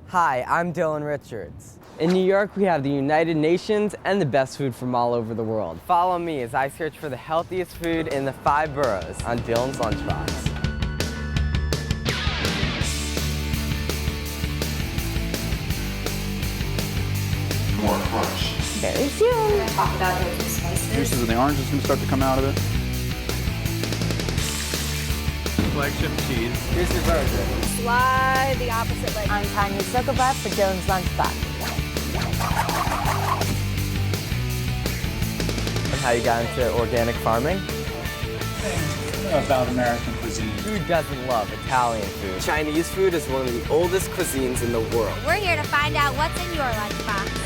Hi, I'm Dylan Richards. In New York, we have the United Nations and the best food from all over the world. Follow me as I search for the healthiest food in the 5 boroughs on Dylan's Lunchbox. More crunch. Very soon. Talk about your spices. Juices of the orange is going to start to come out of it. Flagship cheese. Here's your burger. Slide the opposite leg. I'm Tanya Suckerbutt for Dylan's Lunchbox. And how you got into organic farming? About American cuisine. Who doesn't love Italian food? Chinese food is one of the oldest cuisines in the world. We're here to find out what's in your lunchbox.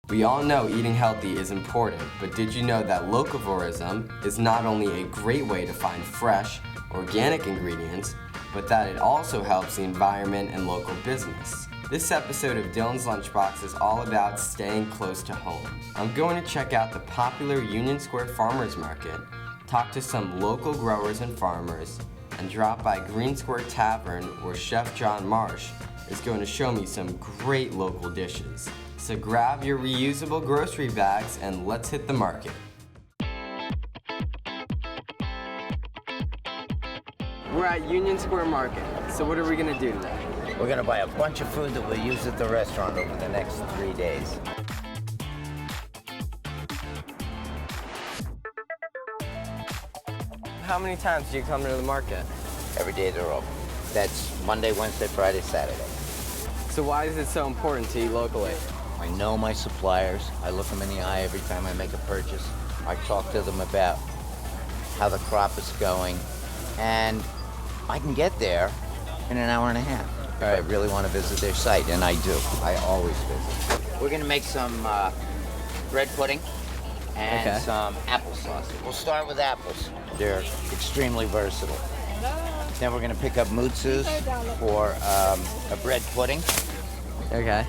We all know eating healthy is important, but did you know that locavorism is not only a great way to find fresh, organic ingredients, but that it also helps the environment and local business? This episode of Dylan's Lunchbox is all about staying close to home. I'm going to check out the popular Union Square Farmers Market, talk to some local growers and farmers, and drop by Green Square Tavern where Chef John Marsh is going to show me some great local dishes. So grab your reusable grocery bags and let's hit the market. We're at Union Square Market. So what are we gonna do today? We're gonna buy a bunch of food that we'll use at the restaurant over the next 3 days. How many times do you come to the market? Every day they're open. That's Monday, Wednesday, Friday, Saturday. So why is it so important to eat locally? I know my suppliers. I look them in the eye every time I make a purchase. I talk to them about how the crop is going, and I can get there in an hour and a half if I really want to visit their site, and I do. I always visit. We're gonna make some bread pudding and some applesauce. We'll start with apples. They're extremely versatile. Then we're gonna pick up moutsus for a bread pudding. Okay.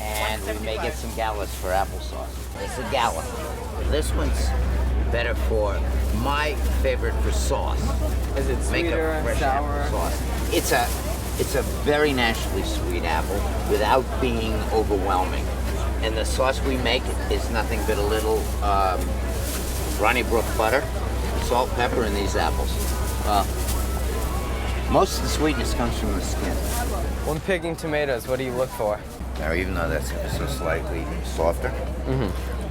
And we may get some galas for applesauce. It's a gala. This one's better for my favorite for sauce. Is it sweeter, fresh sour? Sauce. It's a very naturally sweet apple without being overwhelming. And the sauce we make is nothing but a little Ronnie Brook butter, salt, pepper, and these apples. Most of the sweetness comes from the skin. When picking tomatoes, what do you look for? Now, even though that's so slightly softer,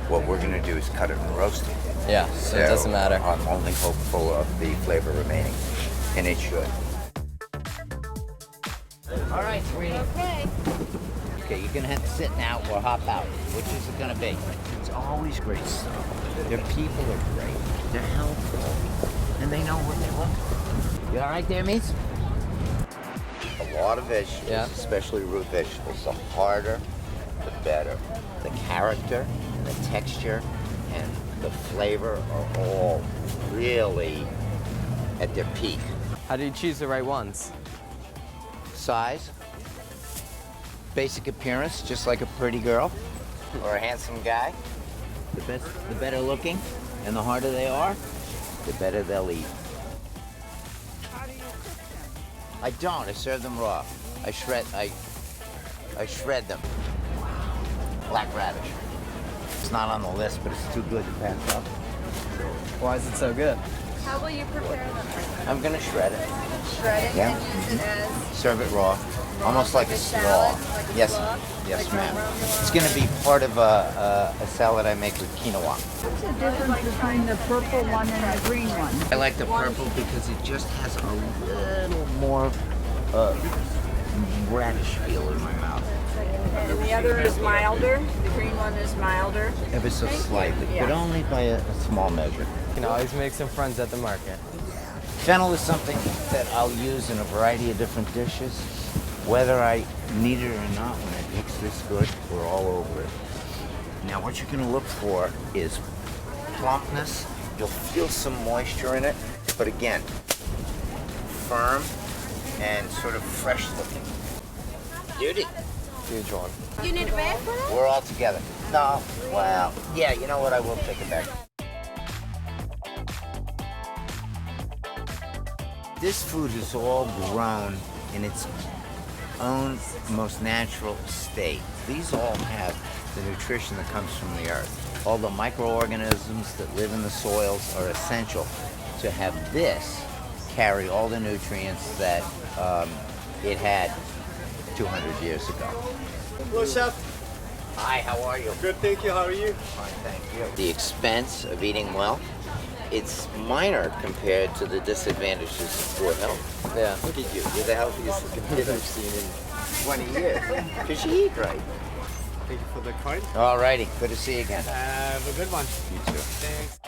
what we're going to do is cut it and roast it. Yeah, so it doesn't matter. I'm only hopeful of the flavor remaining, and it should. All right, sweetie. Okay, you're going to have to sit now or hop out. Which is it going to be? It's always great stuff. Their people are great. They're helpful, and they know what they want. You all right there, Meats? A lot of vegetables, especially root vegetables, the harder, the better. The character, and the texture, and the flavor are all really at their peak. How do you choose the right ones? Size, basic appearance, just like a pretty girl or a handsome guy. The better looking, and the harder they are, the better they'll eat. I don't. I serve them raw. I shred them. Black radish. It's not on the list, but it's too good to pass up. Why is it so good? How will you prepare them? I'm gonna shred it. Shred it Yeah. and use it as Serve it raw, almost like a slaw. Yes, yes, ma'am. It's gonna be part of a salad I make with quinoa. What's the difference between the purple one and the green one? I like the purple because it just has a little more radish feel in my mouth. And the other is milder. The green one is milder. Ever so slightly, but only by a small measure. You can always make some friends at the market. Fennel is something that I'll use in a variety of different dishes. Whether I need it or not, when it looks this good, we're all over it. Now what you're gonna look for is plumpness. You'll feel some moisture in it, but again, firm and sort of fresh looking. Beauty. Huge one. You need a bag for that? We're all together. No, well, yeah, you know what? I will take it back. This food is all grown in its own most natural state. These all have the nutrition that comes from the earth. All the microorganisms that live in the soils are essential to have this carry all the nutrients that it had 200 years ago. Hello, Chef. Hi, how are you? Good, thank you. How are you? Fine, thank you. The expense of eating well, it's minor compared to the disadvantages of poor health. Yeah. Look at you. You're the healthiest kid I've seen in 20 years. Because you eat right. Thank you for the card. All righty. Good to see you again. Have a good one. You too. Thanks.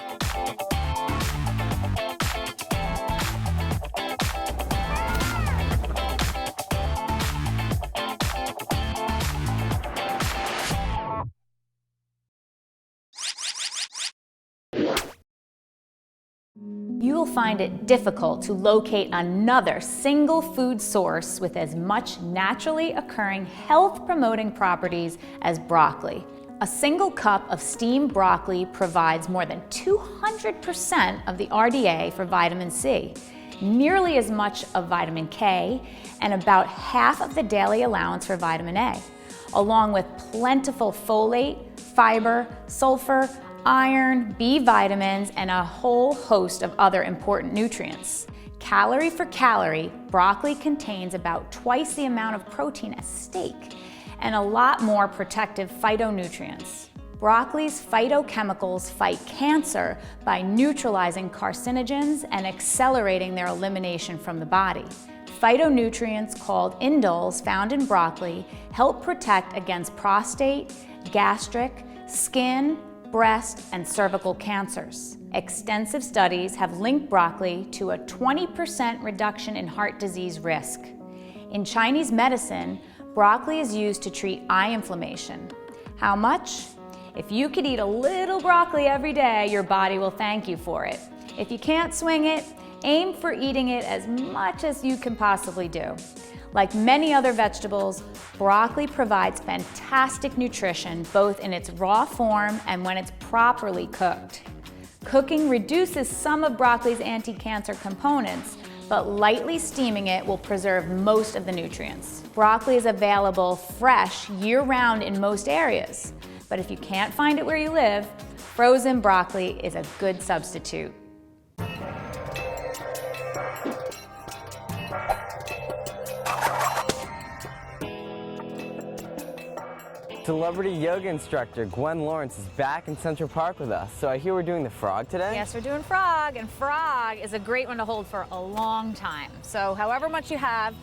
You will find it difficult to locate another single food source with as much naturally occurring health-promoting properties as broccoli. A single cup of steamed broccoli provides more than 200% of the RDA for vitamin C, nearly as much of vitamin K, and about half of the daily allowance for vitamin A, along with plentiful folate, fiber, sulfur, iron, B vitamins, and a whole host of other important nutrients. Calorie for calorie, broccoli contains about twice the amount of protein as steak and a lot more protective phytonutrients. Broccoli's phytochemicals fight cancer by neutralizing carcinogens and accelerating their elimination from the body. Phytonutrients called indoles found in broccoli help protect against prostate, gastric, skin, breast, and cervical cancers. Extensive studies have linked broccoli to a 20% reduction in heart disease risk. In Chinese medicine, broccoli is used to treat eye inflammation. How much? If you could eat a little broccoli every day, your body will thank you for it. If you can't swing it, aim for eating it as much as you can possibly do. Like many other vegetables, broccoli provides fantastic nutrition both in its raw form and when it's properly cooked. Cooking reduces some of broccoli's anti-cancer components, but lightly steaming it will preserve most of the nutrients. Broccoli is available fresh year-round in most areas, but if you can't find it where you live, frozen broccoli is a good substitute. Celebrity yoga instructor Gwen Lawrence is back in Central Park with us. So I hear we're doing the frog today? Yes, we're doing frog, and frog is a great one to hold for a long time. So however much you have,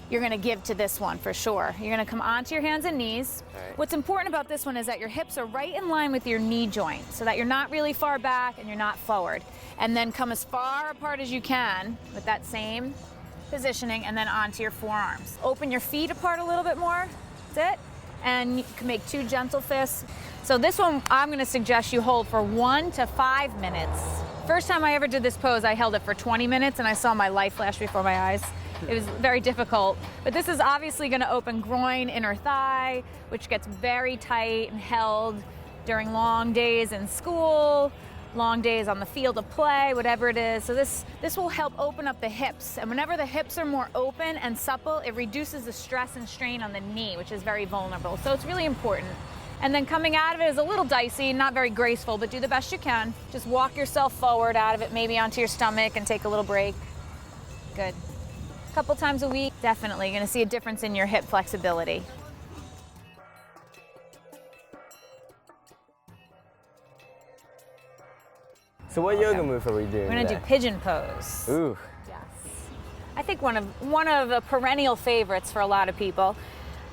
you're gonna give to this one for sure. You're gonna come onto your hands and knees. Right. What's important about this one is that your hips are right in line with your knee joint so that you're not really far back and you're not forward. And then come as far apart as you can with that same positioning and then onto your forearms. Open your feet apart a little bit more, that's it. And you can make 2 gentle fists. So this one, I'm gonna suggest you hold for 1 to 5 minutes. First time I ever did this pose, I held it for 20 minutes and I saw my life flash before my eyes. It was very difficult. But this is obviously gonna open groin, inner thigh, which gets very tight and held during long days in school, long days on the field of play, whatever it is. So this will help open up the hips. And whenever the hips are more open and supple, it reduces the stress and strain on the knee, which is very vulnerable. So it's really important. And then coming out of it is a little dicey, not very graceful, but do the best you can. Just walk yourself forward out of it, maybe onto your stomach and take a little break. Good. A couple times a week, definitely. You're gonna see a difference in your hip flexibility. So what yoga move are we doing We're gonna today? do pigeon pose. Ooh. Yes. I think one of the perennial favorites for a lot of people.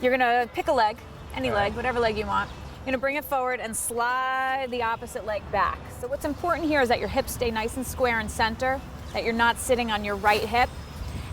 You're gonna pick a leg, any leg, whatever leg you want. You're gonna bring it forward and slide the opposite leg back. So what's important here is that your hips stay nice and square in center, that you're not sitting on your right hip.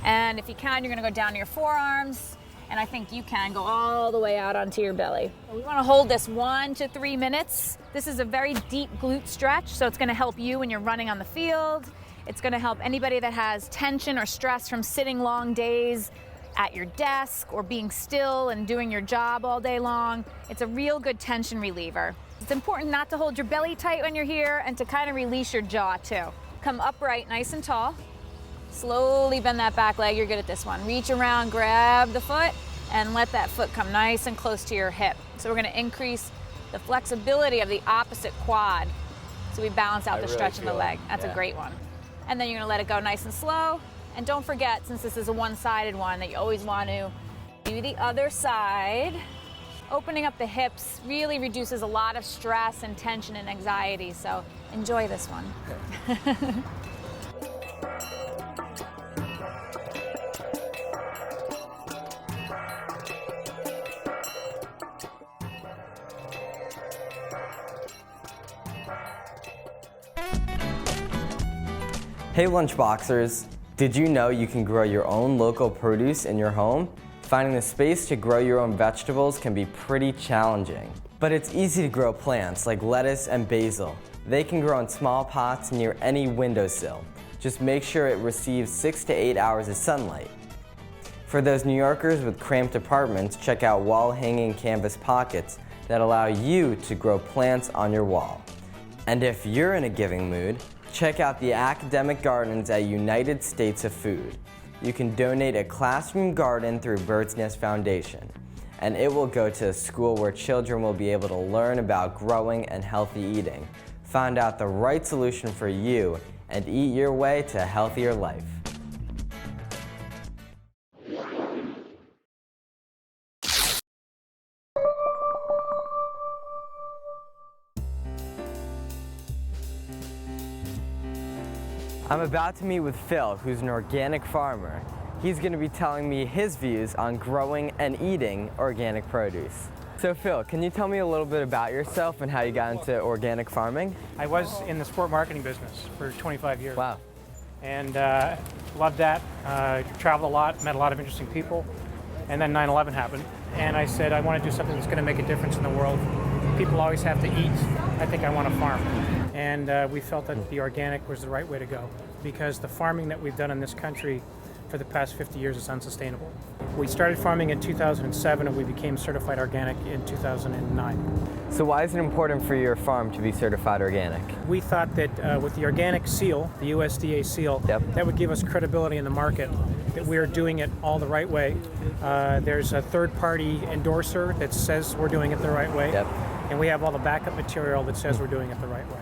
And if you can, you're gonna go down to your forearms, and I think you can go all the way out onto your belly. We wanna hold this 1 to 3 minutes. This is a very deep glute stretch, so it's gonna help you when you're running on the field. It's gonna help anybody that has tension or stress from sitting long days at your desk or being still and doing your job all day long. It's a real good tension reliever. It's important not to hold your belly tight when you're here and to kind of release your jaw too. Come upright, nice and tall. Slowly bend that back leg. You're good at this one. Reach around, grab the foot, and let that foot come nice and close to your hip. So we're gonna increase the flexibility of the opposite quad. So we balance out the stretch in the leg. That's a great one. And then you're gonna let it go nice and slow. And don't forget, since this is a one-sided one, that you always want to do the other side. Opening up the hips really reduces a lot of stress and tension and anxiety. So enjoy this one. Hey Lunchboxers, did you know you can grow your own local produce in your home? Finding the space to grow your own vegetables can be pretty challenging. But it's easy to grow plants like lettuce and basil. They can grow in small pots near any windowsill. Just make sure it receives 6 to 8 hours of sunlight. For those New Yorkers with cramped apartments, check out wall-hanging canvas pockets that allow you to grow plants on your wall. And if you're in a giving mood, check out the academic gardens at United States of Food. You can donate a classroom garden through Bird's Nest Foundation, and it will go to a school where children will be able to learn about growing and healthy eating, find out the right solution for you, and eat your way to a healthier life. I'm about to meet with Phil, who's an organic farmer. He's going to be telling me his views on growing and eating organic produce. So Phil, can you tell me a little bit about yourself and how you got into organic farming? I was in the sport marketing business for 25 years. Wow. And loved that, traveled a lot, met a lot of interesting people. And then 9/11 happened. And I said, I want to do something that's going to make a difference in the world. People always have to eat. I think I want to farm. And we felt that the organic was the right way to go because the farming that we've done in this country for the past 50 years is unsustainable. We started farming in 2007 and we became certified organic in 2009. So why is it important for your farm to be certified organic? We thought that with the organic seal, the USDA seal, that would give us credibility in the market, that we are doing it all the right way. There's a third-party endorser that says we're doing it the right way. And we have all the backup material that says we're doing it the right way.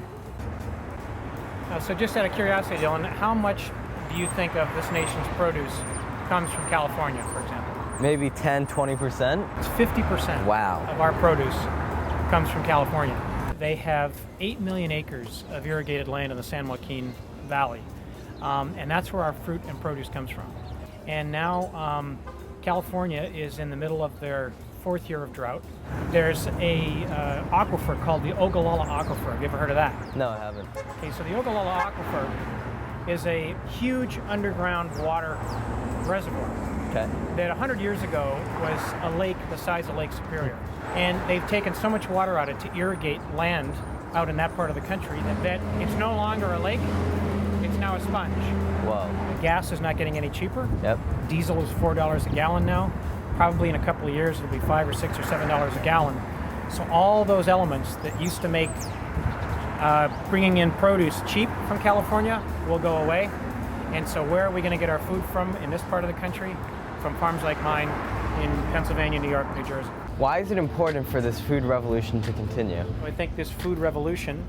So just out of curiosity, Dylan, how much do you think of this nation's produce comes from California, for example? Maybe 10, 20%? It's 50% Wow. of our produce comes from California. They have 8 million acres of irrigated land in the San Joaquin Valley, and that's where our fruit and produce comes from. And now California is in the middle of their 4th year of drought. There's a aquifer called the Ogallala Aquifer. Have you ever heard of that? No, I haven't. Okay, so the Ogallala Aquifer is a huge underground water reservoir that 100 years ago was a lake the size of Lake Superior. And they've taken so much water out of it to irrigate land out in that part of the country that it's no longer a lake, it's now a sponge. Whoa. The gas is not getting any cheaper. Yep. Diesel is $4 a gallon now. Probably in a couple of years it'll be $5 or $6 or $7 a gallon. So all those elements that used to make bringing in produce cheap from California will go away. And so where are we going to get our food from in this part of the country? From farms like mine in Pennsylvania, New York, New Jersey. Why is it important for this food revolution to continue? I think this food revolution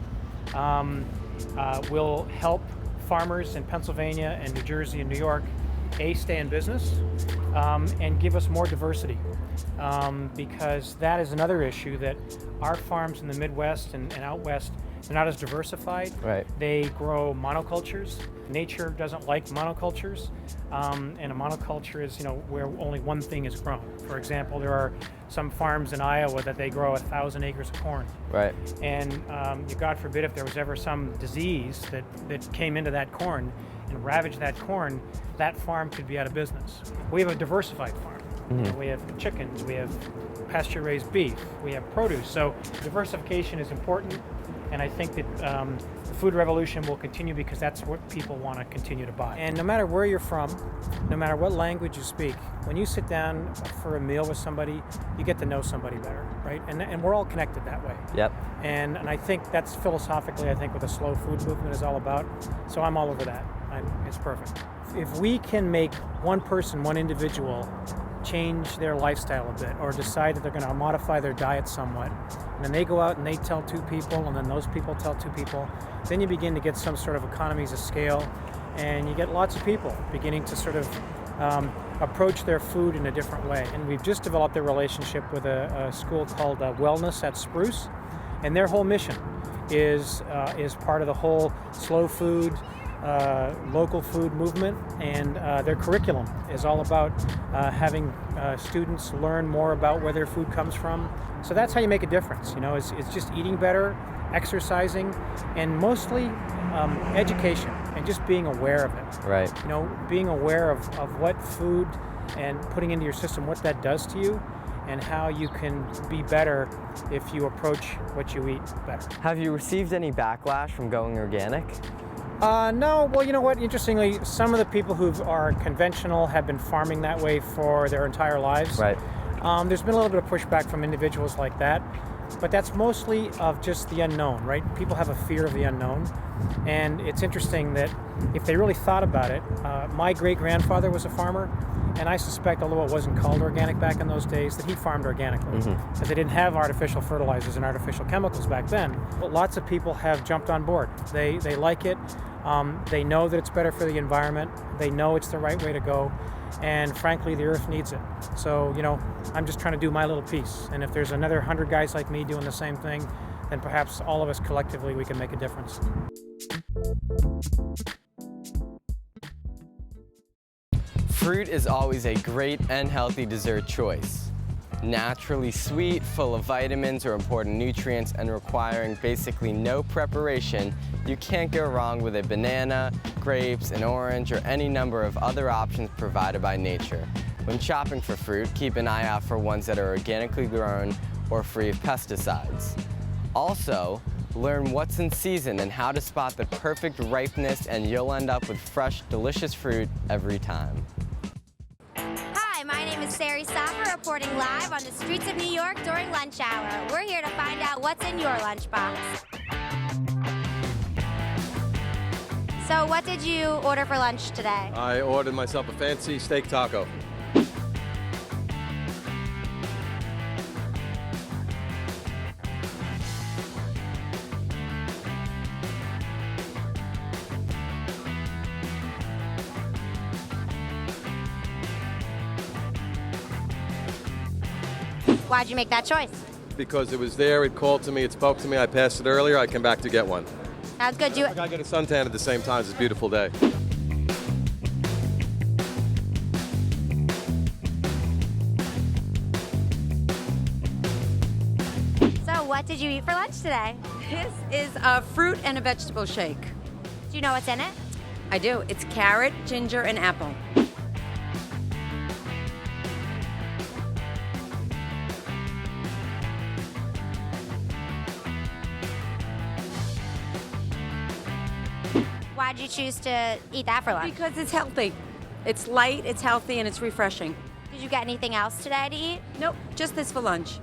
will help farmers in Pennsylvania and New Jersey and New York stay in business and give us more diversity because that is another issue that our farms in the Midwest and out West, they're not as diversified. Right. They grow monocultures. Nature doesn't like monocultures, and a monoculture is, where only one thing is grown. For example, there are some farms in Iowa that they grow 1,000 acres of corn. Right. And God forbid if there was ever some disease that came into that corn and ravaged that corn, that farm could be out of business. We have a diversified farm. Mm-hmm. We have chickens, we have pasture-raised beef, we have produce. So diversification is important, and I think that the food revolution will continue because that's what people want to continue to buy. And no matter where you're from, no matter what language you speak, when you sit down for a meal with somebody, you get to know somebody better, right? And we're all connected that way. Yep. And I think that's philosophically, I think, what the slow food movement is all about. So I'm all over that. It's perfect. If we can make one person, one individual, change their lifestyle a bit or decide that they're going to modify their diet somewhat, and then they go out and they tell 2 people, and then those people tell 2 people, then you begin to get some sort of economies of scale, and you get lots of people beginning to sort of approach their food in a different way. And we've just developed a relationship with a school called Wellness at Spruce, and their whole mission is part of the whole slow food, local food movement, and their curriculum is all about having students learn more about where their food comes from. So that's how you make a difference, you know, it's just eating better, exercising, and mostly education and just being aware of it. Right. You know, being aware of what food and putting into your system what that does to you and how you can be better if you approach what you eat better. Have you received any backlash from going organic? No, well, you know what, interestingly, some of the people who are conventional have been farming that way for their entire lives. Right. There's been a little bit of pushback from individuals like that, but that's mostly of just the unknown, right? People have a fear of the unknown, and it's interesting that if they really thought about it, my great-grandfather was a farmer, and I suspect, although it wasn't called organic back in those days, that he farmed organically, because they didn't have artificial fertilizers and artificial chemicals back then. But lots of people have jumped on board. They like it. They know that it's better for the environment. They know it's the right way to go. And frankly, the earth needs it. So, you know, I'm just trying to do my little piece. And if there's another 100 guys like me doing the same thing, then perhaps all of us collectively, we can make a difference. Fruit is always a great and healthy dessert choice. Naturally sweet, full of vitamins or important nutrients, and requiring basically no preparation, you can't go wrong with a banana, grapes, an orange, or any number of other options provided by nature. When shopping for fruit, keep an eye out for ones that are organically grown or free of pesticides. Also, learn what's in season and how to spot the perfect ripeness, and you'll end up with fresh, delicious fruit every time. Hi, my name is Sari Saffer, reporting live on the streets of New York during lunch hour. We're here to find out what's in your lunchbox. So what did you order for lunch today? I ordered myself a fancy steak taco. Why'd you make that choice? Because it was there, it called to me, it spoke to me, I passed it earlier, I came back to get one. Sounds good. I gotta get a suntan at the same time, it's a beautiful day. So what did you eat for lunch today? This is a fruit and a vegetable shake. Do you know what's in it? I do. It's carrot, ginger, and apple. Why'd you choose to eat that for lunch? Because it's healthy. It's light, it's healthy, and it's refreshing. Did you get anything else today to eat? Nope, just this for lunch.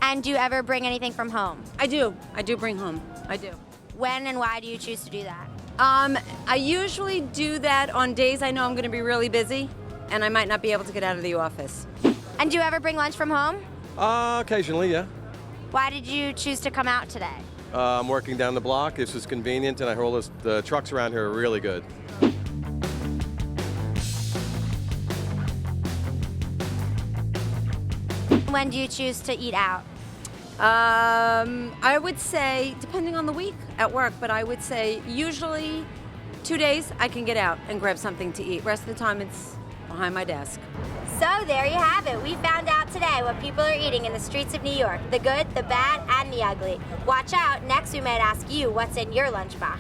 And do you ever bring anything from home? I do. I do bring home. I do. When and why do you choose to do that? I usually do that on days I know I'm going to be really busy, and I might not be able to get out of the office. And do you ever bring lunch from home? Occasionally, yeah. Why did you choose to come out today? I'm working down the block, this is convenient, and I heard all the trucks around here are really good. When do you choose to eat out? I would say, depending on the week at work, but I would say usually 2 days I can get out and grab something to eat. Rest of the time it's behind my desk. So there you have it. We found out today what people are eating in the streets of New York. The good, the bad, and the ugly. Watch out, next we might ask you what's in your lunchbox.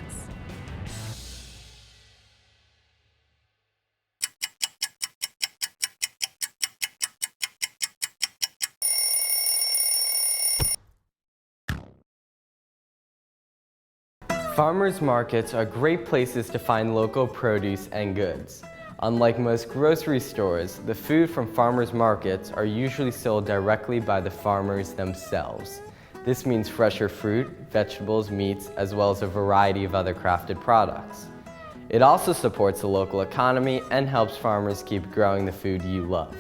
Farmers markets are great places to find local produce and goods. Unlike most grocery stores, the food from farmers markets are usually sold directly by the farmers themselves. This means fresher fruit, vegetables, meats, as well as a variety of other crafted products. It also supports the local economy and helps farmers keep growing the food you love.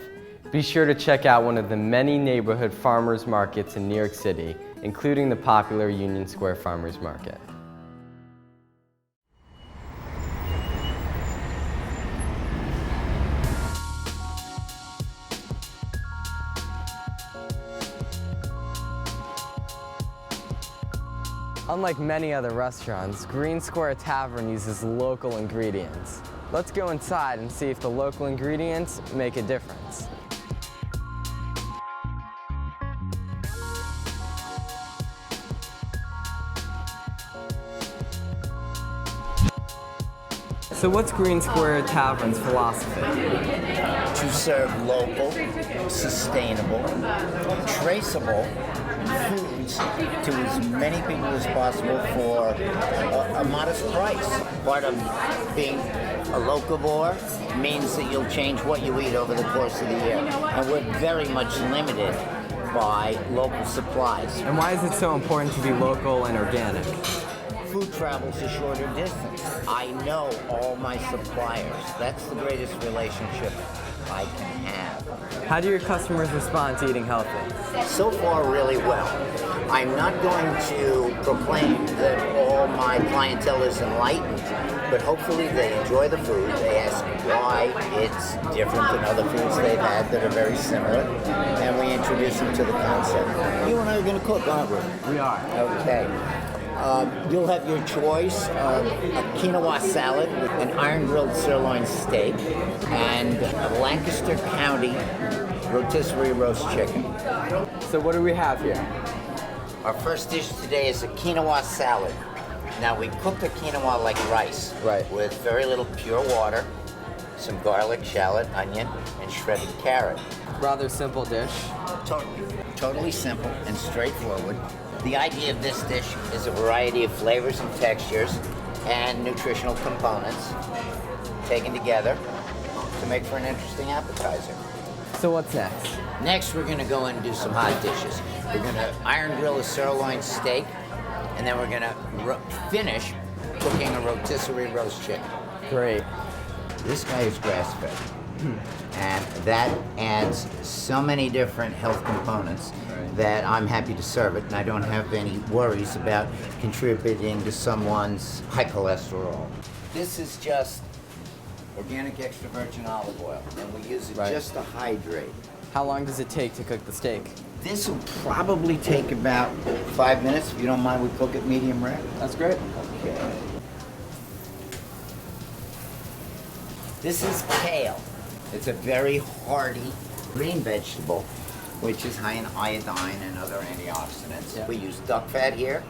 Be sure to check out one of the many neighborhood farmers markets in New York City, including the popular Union Square Farmers Market. Unlike many other restaurants, Green Square Tavern uses local ingredients. Let's go inside and see if the local ingredients make a difference. So what's Green Square Tavern's philosophy? To serve local, sustainable, traceable foods to as many people as possible for a modest price. Part of being a locavore means that you'll change what you eat over the course of the year. And we're very much limited by local supplies. And why is it so important to be local and organic? Food travels a shorter distance. I know all my suppliers. That's the greatest relationship I can have. How do your customers respond to eating healthy? So far, really well. I'm not going to proclaim that all my clientele is enlightened, but hopefully they enjoy the food. They ask why it's different than other foods they've had that are very similar, and we introduce them to the concept. You and I are going to cook, aren't we? We are. Okay. You'll have your choice of a quinoa salad with an iron-grilled sirloin steak and a Lancaster County rotisserie roast chicken. So what do we have here? Our first dish today is a quinoa salad. Now we cook the quinoa like rice, right, with very little pure water, some garlic, shallot, onion, and shredded carrot. Rather simple dish. Totally simple and straightforward. The idea of this dish is a variety of flavors and textures and nutritional components taken together to make for an interesting appetizer. So what's next? Next, we're going to go and do some hot dishes. We're going to iron grill a sirloin steak, and then we're going to finish cooking a rotisserie roast chicken. Great. This guy is grass-fed. And that adds so many different health components that I'm happy to serve it, and I don't have any worries about contributing to someone's high cholesterol. This is just organic extra virgin olive oil, and we use it just to hydrate. How long does it take to cook the steak? This will probably take about 5 minutes. If you don't mind, we cook it medium rare. That's great. Okay. This is kale. It's a very hearty green vegetable, which is high in iodine and other antioxidants. Yeah. We use duck fat here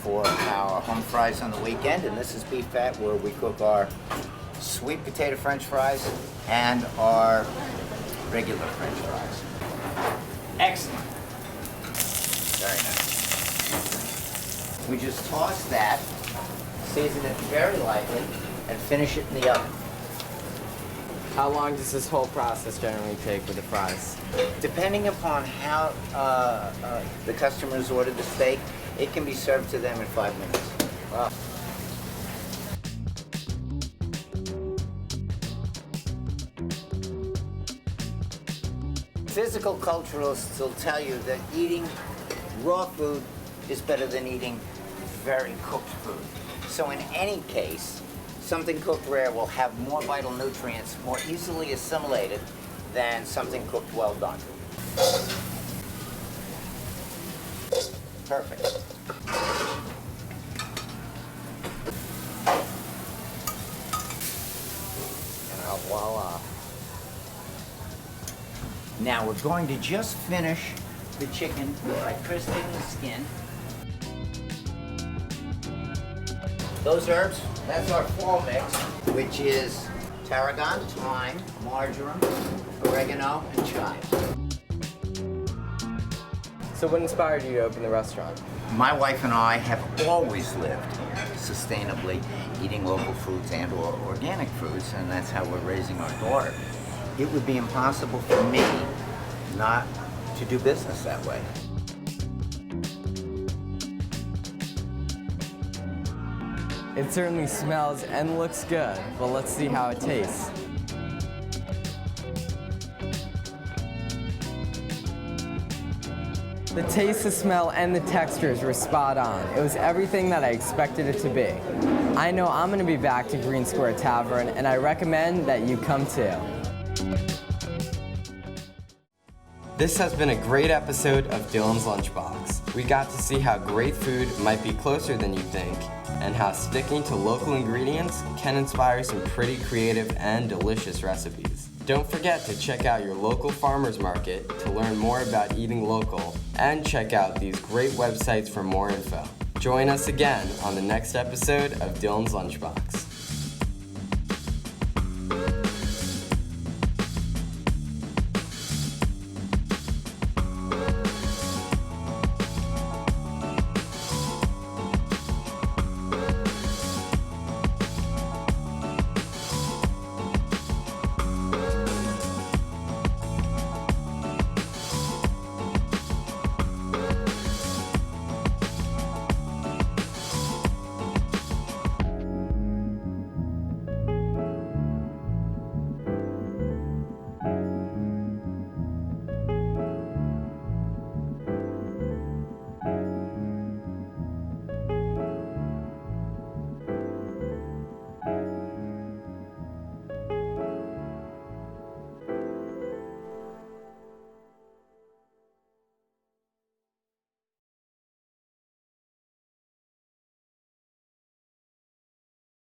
for our home fries on the weekend, and this is beef fat where we cook our sweet potato French fries and our regular French fries. Excellent. Very nice. We just toss that, season it very lightly, and finish it in the oven. How long does this whole process generally take with the fries? Depending upon how the customers order the steak, it can be served to them in 5 minutes. Wow. Physical culturalists will tell you that eating raw food is better than eating very cooked food. So in any case, something cooked rare will have more vital nutrients more easily assimilated than something cooked well done. Perfect. And voila. Now we're going to just finish the chicken by crisping the skin. Those herbs, that's our fall mix, which is tarragon, thyme, marjoram, oregano, and chives. So what inspired you to open the restaurant? My wife and I have always lived sustainably, eating local foods and or organic foods, and that's how we're raising our daughter. It would be impossible for me not to do business that way. It certainly smells and looks good, but let's see how it tastes. The taste, the smell, and the textures were spot on. It was everything that I expected it to be. I know I'm going to be back to Green Square Tavern, and I recommend that you come too. This has been a great episode of Dylan's Lunchbox. We got to see how great food might be closer than you think, and how sticking to local ingredients can inspire some pretty creative and delicious recipes. Don't forget to check out your local farmers market to learn more about eating local, and check out these great websites for more info. Join us again on the next episode of Dylan's Lunchbox.